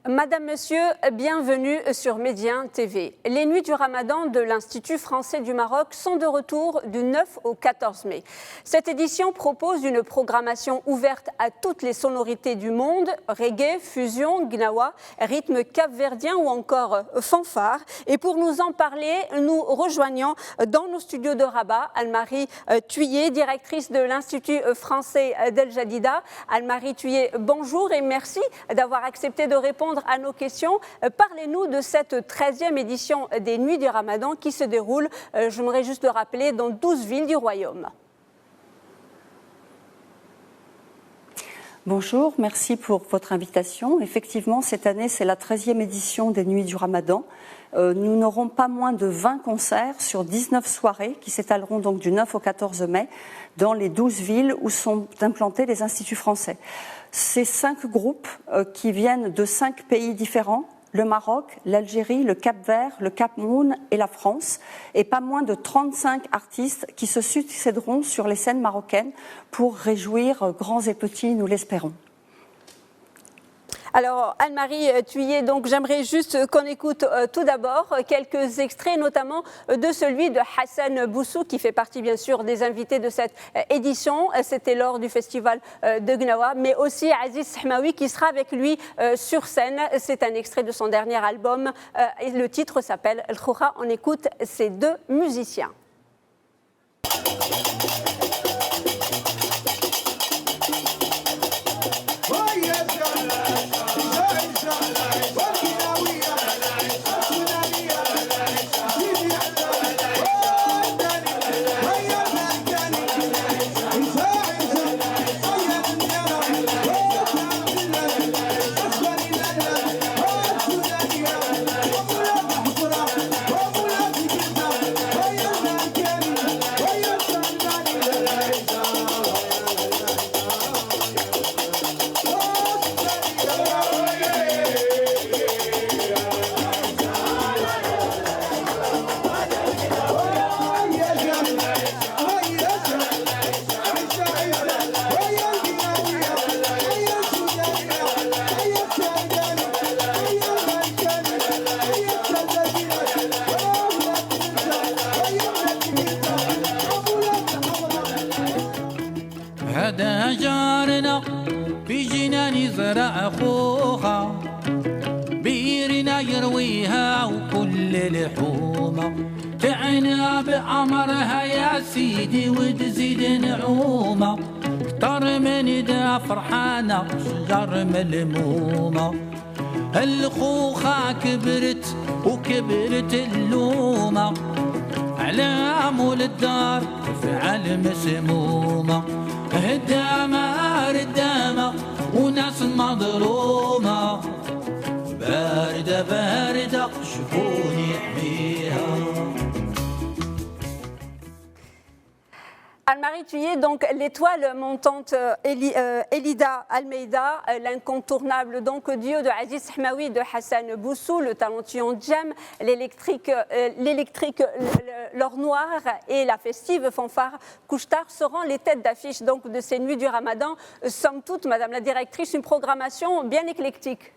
Madame, Monsieur, bienvenue sur Médien TV. Les nuits du Ramadan de l'Institut français du Maroc sont de retour du 9 au 14 mai. Cette édition propose une programmation ouverte à toutes les sonorités du monde, reggae, fusion, gnawa, rythme capverdien ou encore fanfare. Et pour nous en parler, nous rejoignons dans nos studios de Rabat Anne-Marie Thuillier, directrice de l'Institut français d'El Jadida. Anne-Marie Thuillier, bonjour et merci d'avoir accepté de répondre à nos questions. Parlez-nous de cette 13e édition des Nuits du Ramadan qui se déroule, j'aimerais juste le rappeler, dans 12 villes du Royaume. Bonjour, merci pour votre invitation. Effectivement, cette année, c'est la 13e édition des Nuits du Ramadan. Nous n'aurons pas moins de 20 concerts sur 19 soirées qui s'étaleront donc du 9 au 14 mai dans les 12 villes où sont implantés les instituts français. Ces 5 groupes qui viennent de 5 pays différents, le Maroc, l'Algérie, le Cap-Vert, le Cameroun et la France, et pas moins de 35 artistes qui se succéderont sur les scènes marocaines pour réjouir grands et petits, nous l'espérons. Alors Anne-Marie Thuillier, donc j'aimerais juste qu'on écoute tout d'abord quelques extraits, notamment de celui de Hassan Boussou, qui fait partie bien sûr des invités de cette édition. C'était lors du festival de Gnawa, mais aussi Aziz Sahmaoui qui sera avec lui sur scène. C'est un extrait de son dernier album et le titre s'appelle El Khoura. On écoute ces deux musiciens. هذا جارنا في جنان زرع خوخة بيرنا يرويها وكل لحومة تعنا بأمرها يا سيدي وتزيد نعومة كتر من دا فرحانة شجر ملمومة الخوخة كبرت وكبرت اللومة على مول الدار تفعل مسمومة هدامة ردامة وناس مظلومة باردة باردة شكون يحميها. Anne-Marie Thuillier, donc l'étoile montante Elida Almeida, l'incontournable donc duo de Aziz Sahmaoui de Hassan Boussou, le talentueux Djem, l'électrique L'Or Noir et la festive fanfare Kouchtar seront les têtes d'affiche donc de ces nuits du Ramadan. Somme toute, Madame la directrice, une programmation bien éclectique.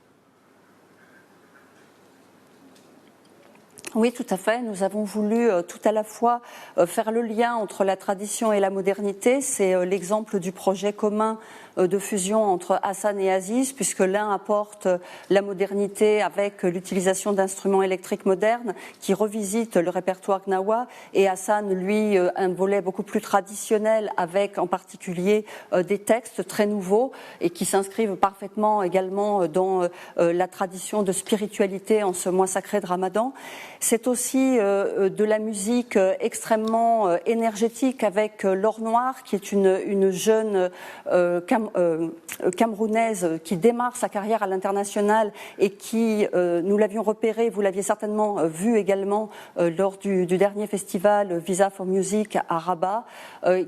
Oui, tout à fait. Nous avons voulu tout à la fois faire le lien entre la tradition et la modernité. C'est l'exemple du projet commun de fusion entre Hassan et Aziz, puisque l'un apporte la modernité avec l'utilisation d'instruments électriques modernes qui revisitent le répertoire gnawa, et Hassan, lui, un volet beaucoup plus traditionnel avec en particulier des textes très nouveaux et qui s'inscrivent parfaitement également dans la tradition de spiritualité en ce mois sacré de Ramadan. C'est aussi de la musique extrêmement énergétique avec L'Or Noir, qui est une jeune camerounaise qui démarre sa carrière à l'international et qui, nous l'avions repérée, vous l'aviez certainement vu également lors du dernier festival Visa for Music à Rabat,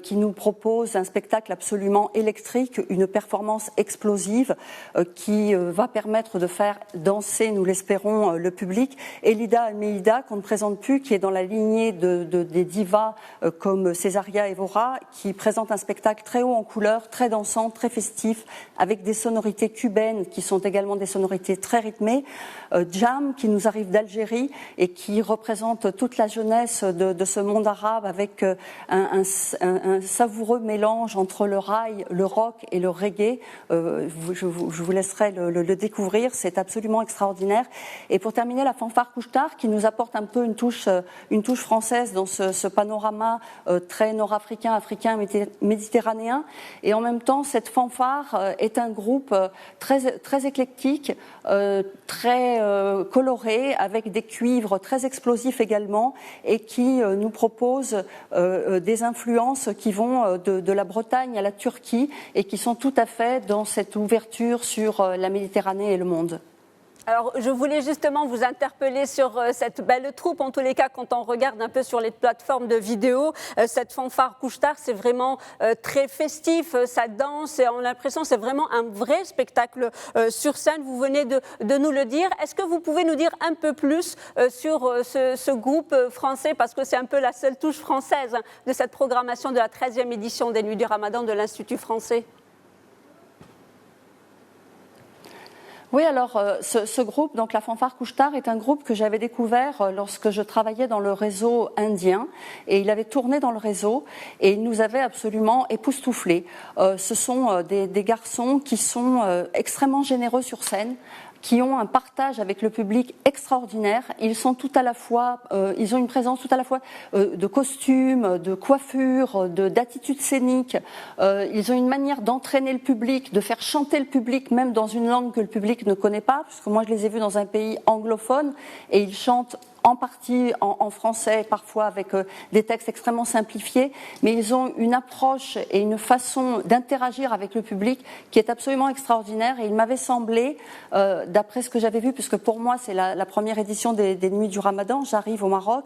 qui nous propose un spectacle absolument électrique, une performance explosive qui va permettre de faire danser, nous l'espérons, le public. Elida Almeida Dalida, qu'on ne présente plus, qui est dans la lignée des divas comme Césaria Evora, qui présente un spectacle très haut en couleurs, très dansant, très festif, avec des sonorités cubaines qui sont également des sonorités très rythmées. Jam, qui nous arrive d'Algérie et qui représente toute la jeunesse de ce monde arabe avec un savoureux mélange entre le raï, le rock et le reggae. Je vous laisserai le découvrir, c'est absolument extraordinaire. Et pour terminer, la fanfare Couche-Tard qui nous apporte un peu une touche française dans ce panorama très nord-africain, africain, méditerranéen. Et en même temps, cette fanfare est un groupe très éclectique, très coloré, avec des cuivres très explosifs également, et qui nous propose des influences qui vont de la Bretagne à la Turquie et qui sont tout à fait dans cette ouverture sur la Méditerranée et le monde. Alors, je voulais justement vous interpeller sur cette belle troupe. En tous les cas, quand on regarde un peu sur les plateformes de vidéos, cette fanfare Couche-Tard, c'est vraiment très festif, ça danse, et on a l'impression que c'est vraiment un vrai spectacle sur scène. Vous venez de nous le dire. Est-ce que vous pouvez nous dire un peu plus sur ce groupe français, parce que c'est un peu la seule touche française de cette programmation de la 13e édition des Nuits du Ramadan de l'Institut français? Oui, alors ce groupe, donc la fanfare Couche-Tard, est un groupe que j'avais découvert lorsque je travaillais dans le réseau indien, et il avait tourné dans le réseau et il nous avait absolument époustouflés. Ce sont des garçons qui sont extrêmement généreux sur scène, qui ont un partage avec le public extraordinaire. Ils sont tout à la fois, ils ont une présence tout à la fois de costumes, de coiffure, d'attitude scénique. Ils ont une manière d'entraîner le public, de faire chanter le public, même dans une langue que le public ne connaît pas, parce que moi je les ai vus dans un pays anglophone et ils chantent en partie en français, parfois avec des textes extrêmement simplifiés, mais ils ont une approche et une façon d'interagir avec le public qui est absolument extraordinaire. Et il m'avait semblé, d'après ce que j'avais vu, puisque pour moi c'est la première édition des Nuits du Ramadan, j'arrive au Maroc,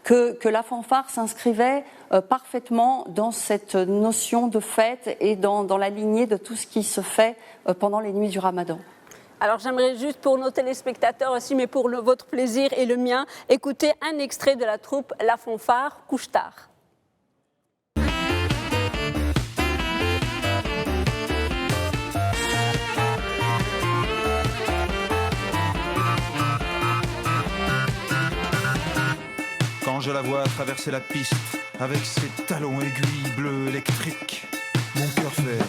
que la fanfare s'inscrivait parfaitement dans cette notion de fête et dans la lignée de tout ce qui se fait pendant les Nuits du Ramadan. Alors j'aimerais juste pour nos téléspectateurs aussi, mais pour votre plaisir et le mien, écouter un extrait de la troupe La Fanfare Couche-Tard. Quand je la vois traverser la piste avec ses talons aiguilles bleus électriques, mon cœur fait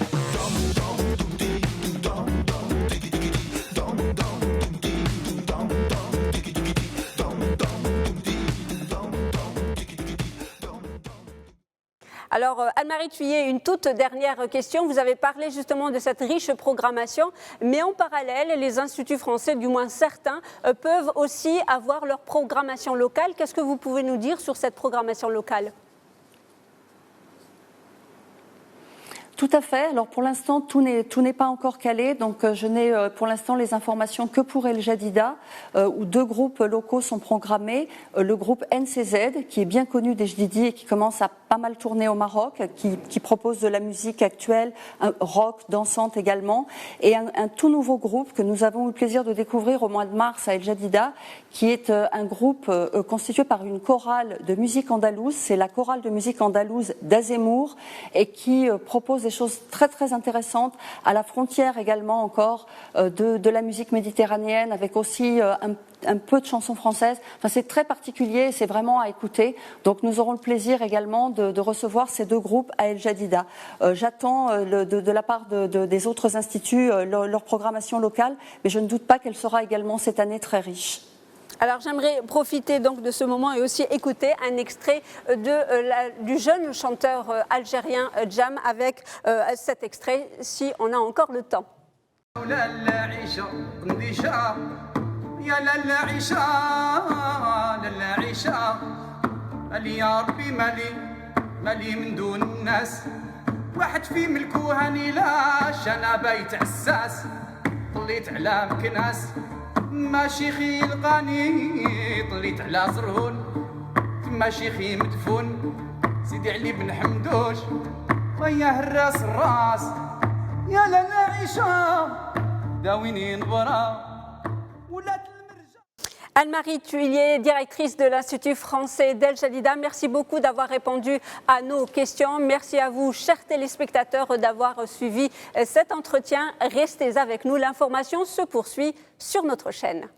Alors, Anne-Marie Thuillier, une toute dernière question. Vous avez parlé justement de cette riche programmation, mais en parallèle, les instituts français, du moins certains, peuvent aussi avoir leur programmation locale. Qu'est-ce que vous pouvez nous dire sur cette programmation locale ? Tout à fait. Alors pour l'instant, tout n'est pas encore calé. Donc je n'ai pour l'instant les informations que pour El Jadida, où 2 groupes locaux sont programmés. Le groupe NCZ, qui est bien connu des Jdidi et qui commence à pas mal tourner au Maroc, qui propose de la musique actuelle, rock, dansante également. Et un tout nouveau groupe que nous avons eu le plaisir de découvrir au mois de mars à El Jadida, qui est un groupe constitué par une chorale de musique andalouse. C'est la chorale de musique andalouse d'Azemour, et qui propose des choses très très intéressantes, à la frontière également encore de la musique méditerranéenne, avec aussi un peu de chansons françaises. Enfin, c'est très particulier, c'est vraiment à écouter. Donc nous aurons le plaisir également de recevoir ces 2 groupes à El Jadida. J'attends de la part des autres instituts leur programmation locale, mais je ne doute pas qu'elle sera également cette année très riche. Alors j'aimerais profiter donc de ce moment et aussi écouter un extrait du jeune chanteur algérien Jam avec cet extrait, si on a encore le temps. ما شيخي يلقاني طليت على زرهون تما شيخي مدفون سيدي علي بن حمدوش وياه الراس يا لا عيشة داويني نبرا ولات المرجع. Anne-Marie Thuillier, directrice de l'Institut français d'El Jadida, merci beaucoup d'avoir répondu à nos questions. Merci à vous, chers téléspectateurs, d'avoir suivi cet entretien. Restez avec nous, l'information se poursuit sur notre chaîne.